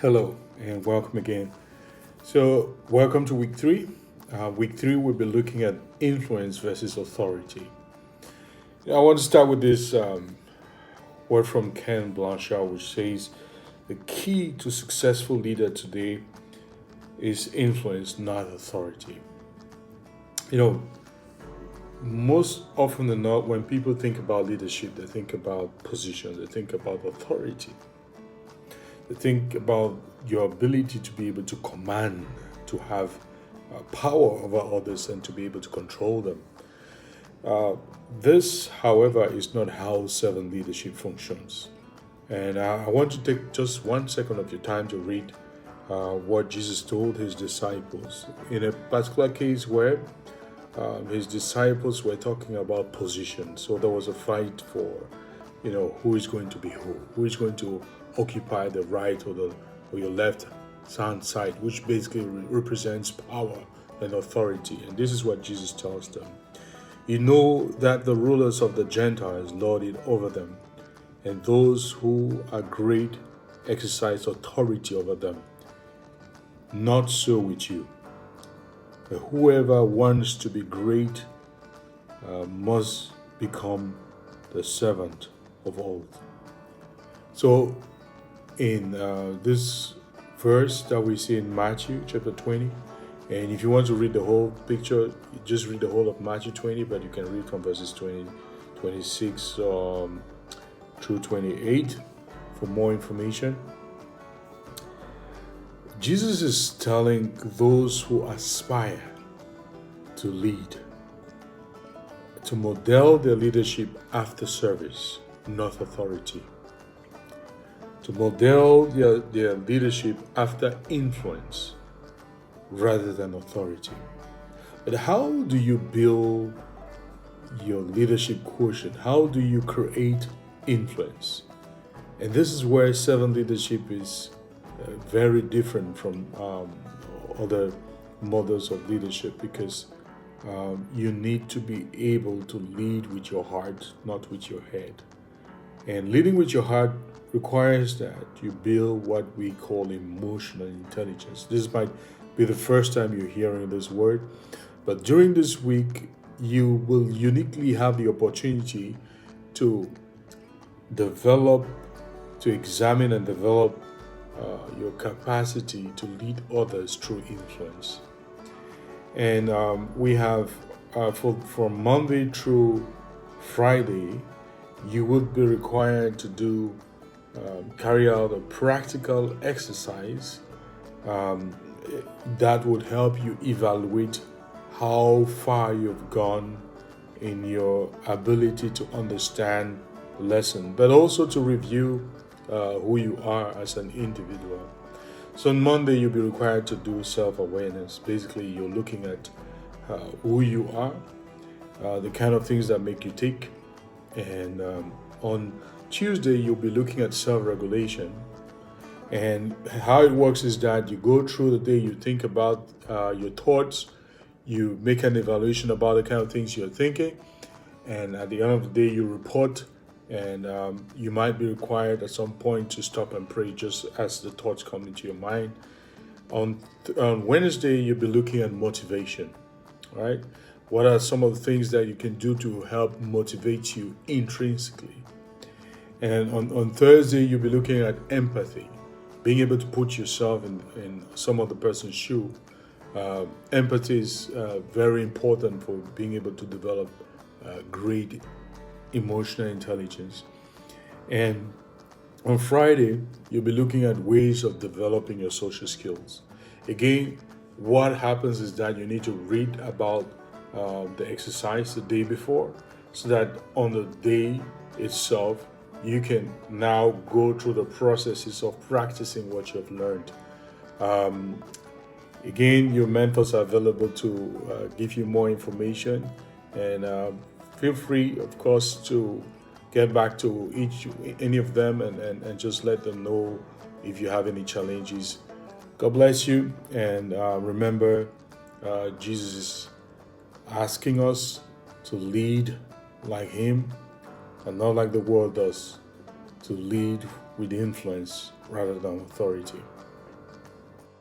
Hello and welcome again. So, welcome to week three. Week three, we'll be looking at influence versus authority. I want to start with this word from Ken Blanchard, which says the key to successful leader today is influence, not authority. You know, most often than not, when people think about leadership, they think about position, they think about authority. Think about your ability to be able to command, to have power over others, and to be able to control them. Uh, this, however, is not how servant leadership functions. And I want to take just 1 second of your time to read what Jesus told his disciples in a particular case where his disciples were talking about position. So there was a fight for, who is going to be who is going to occupy the right or your left hand side, which basically represents power and authority. And this is what Jesus tells them. You know that the rulers of the Gentiles lord it over them, and those who are great exercise authority over them. Not so with you. But whoever wants to be great must become the servant of all. So, in this verse that we see in Matthew chapter 20, and if you want to read the whole picture, just read the whole of Matthew 20, but you can read from verses 20, 26 through 28 for more information. Jesus is telling those who aspire to lead to model their leadership after service, not authority. To model their leadership after influence rather than authority. But how do you build your leadership quotient? How do you create influence? And this is where servant leadership is very different from other models of leadership, because you need to be able to lead with your heart, not with your head. And leading with your heart requires that you build what we call emotional intelligence. This might be the first time you're hearing this word, but during this week, you will uniquely have the opportunity to develop, to examine and develop your capacity to lead others through influence. And we have from Monday through Friday, you would be required to do carry out a practical exercise that would help you evaluate how far you've gone in your ability to understand the lesson, but also to review who you are as an individual. So on Monday, you'll be required to do self-awareness. Basically, you're looking at who you are, the kind of things that make you tick. And on Tuesday, you'll be looking at self-regulation. And how it works is that you go through the day, you think about your thoughts, you make an evaluation about the kind of things you're thinking, and at the end of the day, you report. And you might be required at some point to stop and pray just as the thoughts come into your mind. On Wednesday, you'll be looking at motivation, right? What are some of the things that you can do to help motivate you intrinsically? And on Thursday, you'll be looking at empathy, being able to put yourself in some other person's shoe. Empathy is very important for being able to develop great emotional intelligence. And on Friday, you'll be looking at ways of developing your social skills. Again, what happens is that you need to read about the exercise the day before, so that on the day itself, you can now go through the processes of practicing what you've learned. Again, your mentors are available to give you more information, and feel free, of course, to get back to any of them and just let them know if you have any challenges. God bless you, and remember, Jesus is asking us to lead like Him and not like the world does, to lead with influence rather than authority.